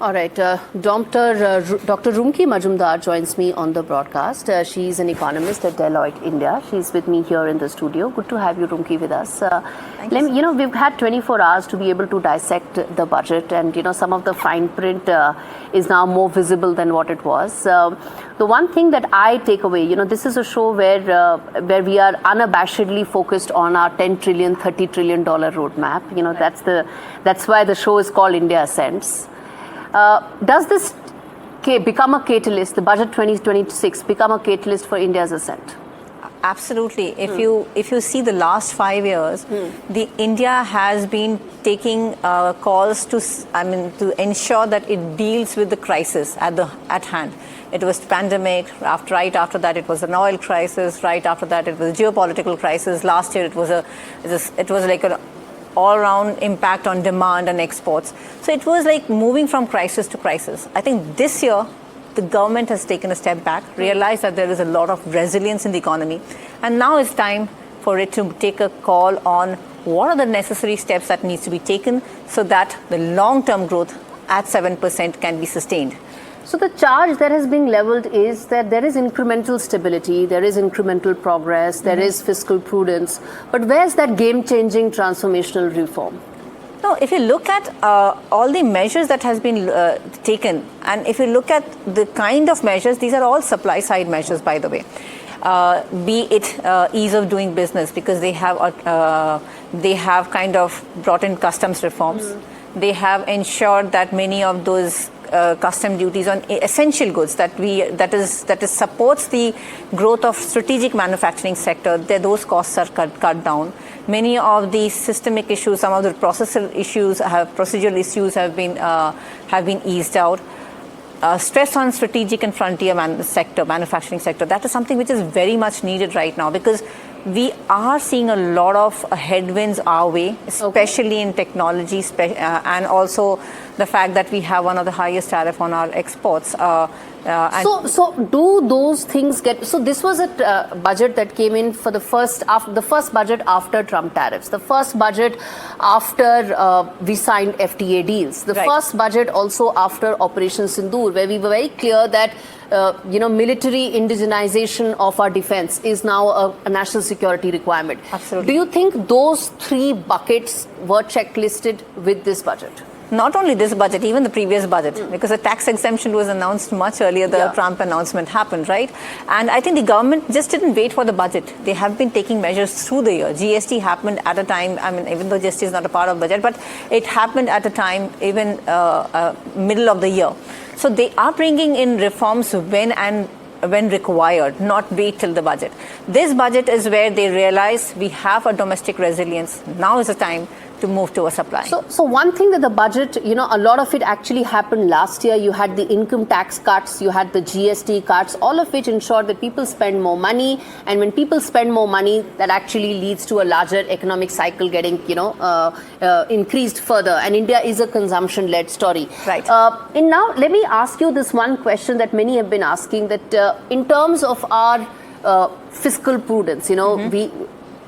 All right. Dr. Rumki Majumdar joins me on the broadcast. She's an economist at Deloitte, India. She's with me here in the studio. Good to have you, Rumki, with us. We've had 24 hours to be able to dissect the budget, and some of the fine print is now more visible than what it was. The one thing that I take away, this is a show where we are unabashedly focused on our $10 trillion, $30 trillion roadmap. That's why the show is called India Ascends. Does this become a catalyst, the budget 2026 become a catalyst for India's ascent? Absolutely. If you see the last 5 years, the India has been taking calls to ensure that it deals with the crisis at hand. It was pandemic. Right after that, it was an oil crisis. Right after that, it was a geopolitical crisis. Last year, it was like an all-round impact on demand and exports. So it was like moving from crisis to crisis. I think this year, the government has taken a step back, realized that there is a lot of resilience in the economy, and now it's time for it to take a call on what are the necessary steps that needs to be taken so that the long-term growth at 7% can be sustained. So the charge that has been leveled is that there is incremental stability, there is incremental progress, there is fiscal prudence, but where's that game-changing transformational reform? No, if you look at all the measures that has been taken, and if you look at the kind of measures, these are all supply-side measures, by the way. Be it ease of doing business, because they have kind of brought in customs reforms. They have ensured that many of those custom duties on essential goods that supports the growth of strategic manufacturing sector, those costs are cut down. Many of the systemic issues, some of the procedural issues have been eased out. Stress on strategic and frontier manufacturing sector, that is something which is very much needed right now, because we are seeing a lot of headwinds our way, especially in technology, and also the fact that we have one of the highest tariff on our exports. So do those things get... So this was a budget that came in for the first budget after Trump tariffs, the first budget after we signed FTA deals, the first budget also after Operation Sindoor, where we were very clear that military indigenization of our defense is now a national security requirement. Absolutely. Do you think those three buckets were checklisted with this budget? Not only this budget, even the previous budget, because the tax exemption was announced much earlier. The Trump announcement happened, right? And I think the government just didn't wait for the budget. They have been taking measures through the year. GST happened at a time, even though GST is not a part of budget, but it happened at a time even middle of the year. So they are bringing in reforms when required, not wait till the budget. This budget is where they realize we have a domestic resilience. Now is the time to move to a supply. So one thing that the budget, a lot of it actually happened last year. You had the income tax cuts, you had the GST cuts, all of which ensured that people spend more money. And when people spend more money, that actually leads to a larger economic cycle getting, increased further. And India is a consumption-led story. Right. And now let me ask you this one question that many have been asking, that in terms of our fiscal prudence,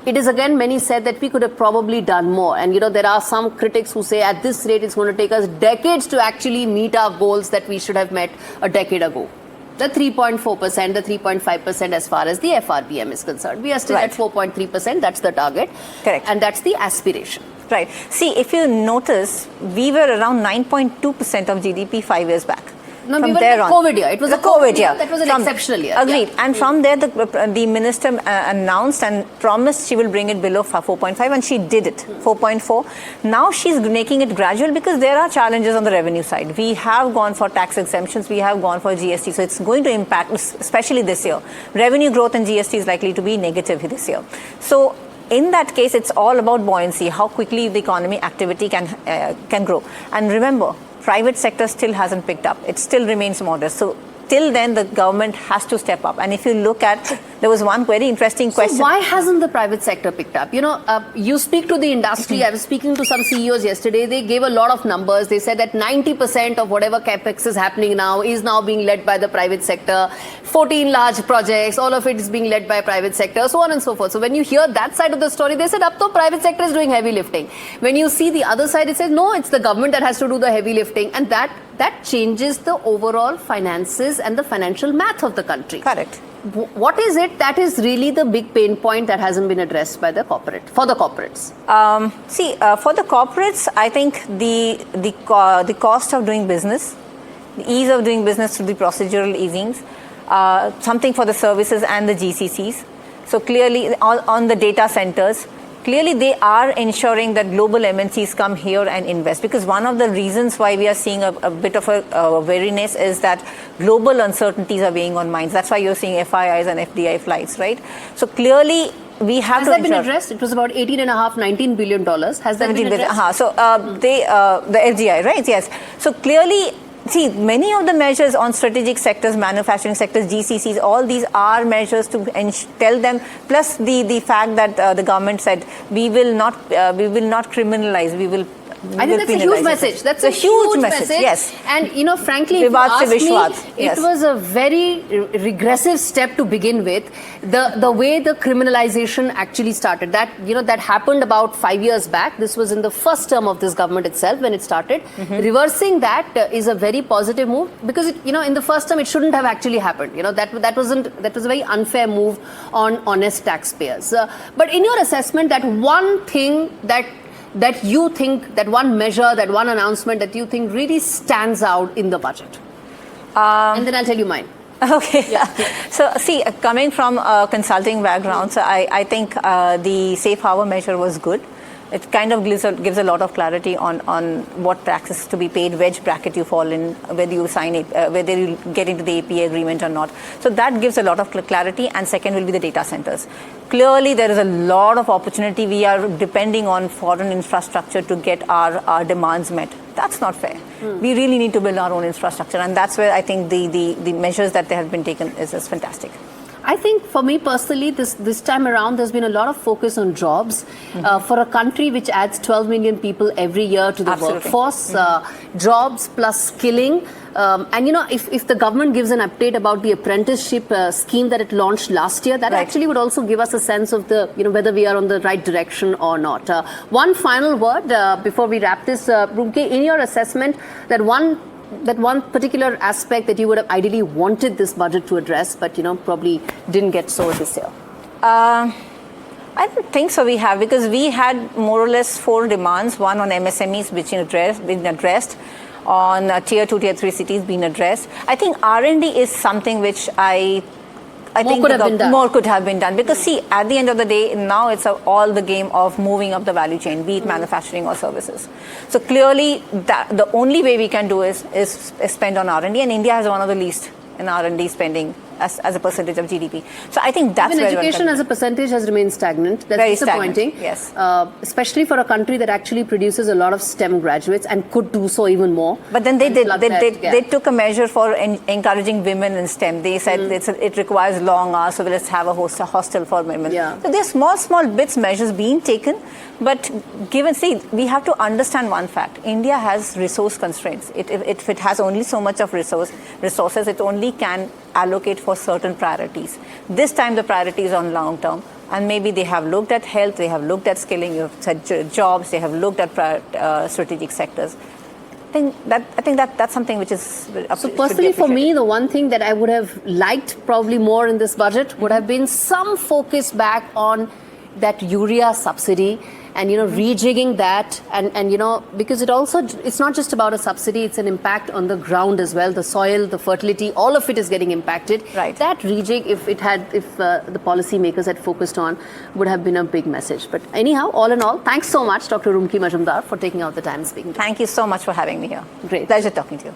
it is again, many said that we could have probably done more. And, there are some critics who say at this rate, it's going to take us decades to actually meet our goals that we should have met a decade ago. The 3.4%, the 3.5% as far as the FRBM is concerned. We are still at 4.3%. That's the target. Correct. And that's the aspiration. Right. See, if you notice, we were around 9.2% of GDP 5 years back. No, we were in the COVID year. It was a COVID year. That was an exceptional year. Agreed. Yeah. And from there, the minister announced and promised she will bring it below 4.5, and she did it, 4.4. Now she's making it gradual because there are challenges on the revenue side. We have gone for tax exemptions. We have gone for GST. So it's going to impact, especially this year. Revenue growth and GST is likely to be negative this year. So in that case, it's all about buoyancy, how quickly the economy activity can grow. And remember, private sector still hasn't picked up. It still remains modest. So till then, the government has to step up. And if you look at there was one very interesting question. So why hasn't the private sector picked up? You speak to the industry. I was speaking to some CEOs yesterday. They gave a lot of numbers. They said that 90% of whatever capex is happening now is now being led by the private sector. 14 large projects, all of it is being led by private sector, so on and so forth. So when you hear that side of the story, they said, up to private sector is doing heavy lifting. When you see the other side, it says, no, it's the government that has to do the heavy lifting. And that changes the overall finances and the financial math of the country. Correct. What is it that is really the big pain point that hasn't been addressed by the for the corporates? For the corporates, I think the cost of doing business, the ease of doing business through the procedural easings, something for the services and the GCCs. So clearly on the data centers, clearly they are ensuring that global MNCs come here and invest, because one of the reasons why we are seeing a bit of a weariness is that global uncertainties are weighing on minds. That's why you're seeing FIIs and FDI flights, right? So clearly we have Has that been addressed? It was about $18.5–19 billion. Has that been addressed? So the FDI, right? Yes. So clearly, see, many of the measures on strategic sectors, manufacturing sectors, GCCs, all these are measures to tell them, plus the fact that the government said we will not criminalize, we will. I think that's a huge message. That's a huge message. Yes. And if you ask me, it was a very regressive step to begin with. The way the criminalization actually started, that happened about 5 years back. This was in the first term of this government itself when it started. Reversing that is a very positive move, because in the first term it shouldn't have actually happened. That was a very unfair move on honest taxpayers. But in your assessment, that one thing that you think, that one measure, that one announcement that you think really stands out in the budget? And then I'll tell you mine. Okay. Yeah. So, see, coming from a consulting background, so I think the safe harbor measure was good. It kind of gives a lot of clarity on what taxes to be paid, which bracket you fall in, whether you sign it, whether you get into the APA agreement or not. So that gives a lot of clarity. And second will be the data centers. Clearly, there is a lot of opportunity. We are depending on foreign infrastructure to get our demands met. That's not fair. We really need to build our own infrastructure, and that's where I think the measures that have been taken is fantastic. I think for me personally, this time around, there's been a lot of focus on jobs. For a country which adds 12 million people every year to the workforce, jobs plus skilling. And if the government gives an update about the apprenticeship scheme that it launched last year, that actually would also give us a sense of whether we are on the right direction or not. One final word before we wrap this, Rumki, in your assessment, that one particular aspect that you would have ideally wanted this budget to address, but probably didn't get so this year? I don't think so. We have, because we had more or less 4 demands. One on MSMEs, which been addressed. On tier 2, tier 3 cities being addressed. I think R&D is something which I think more could have been done, because see, at the end of the day, now it's all the game of moving up the value chain, be it manufacturing or services. So clearly, the only way we can do is spend on R&D, and India has one of the least in R&D spending as a percentage of GDP. So I think that's where education as a percentage has remained stagnant. That's very disappointing. Stagnant, yes. Especially for a country that actually produces a lot of STEM graduates and could do so even more. But then they took a measure for encouraging women in STEM. They said it requires long hours, so let's have a hostel for women. Yeah. So there's small bits, measures being taken. But we have to understand one fact. India has resource constraints. If it has only so much of resources, it only can allocate for certain priorities. This time the priority is on long term, and maybe they have looked at health, they have looked at skilling, you've said jobs, they have looked at strategic sectors. I think that's something which is so personally for me, the one thing that I would have liked probably more in this budget would have been some focus back on that urea subsidy, and rejigging that, and because it's not just about a subsidy, it's an impact on the ground as well, the soil, the fertility, all of it is getting impacted. Right. That rejig, if the policy makers had focused on, would have been a big message. But anyhow, all in all, thanks so much, Dr. Rumki Majumdar, for taking out the time and speaking to Thank you so much for having me here. Great. Pleasure talking to you.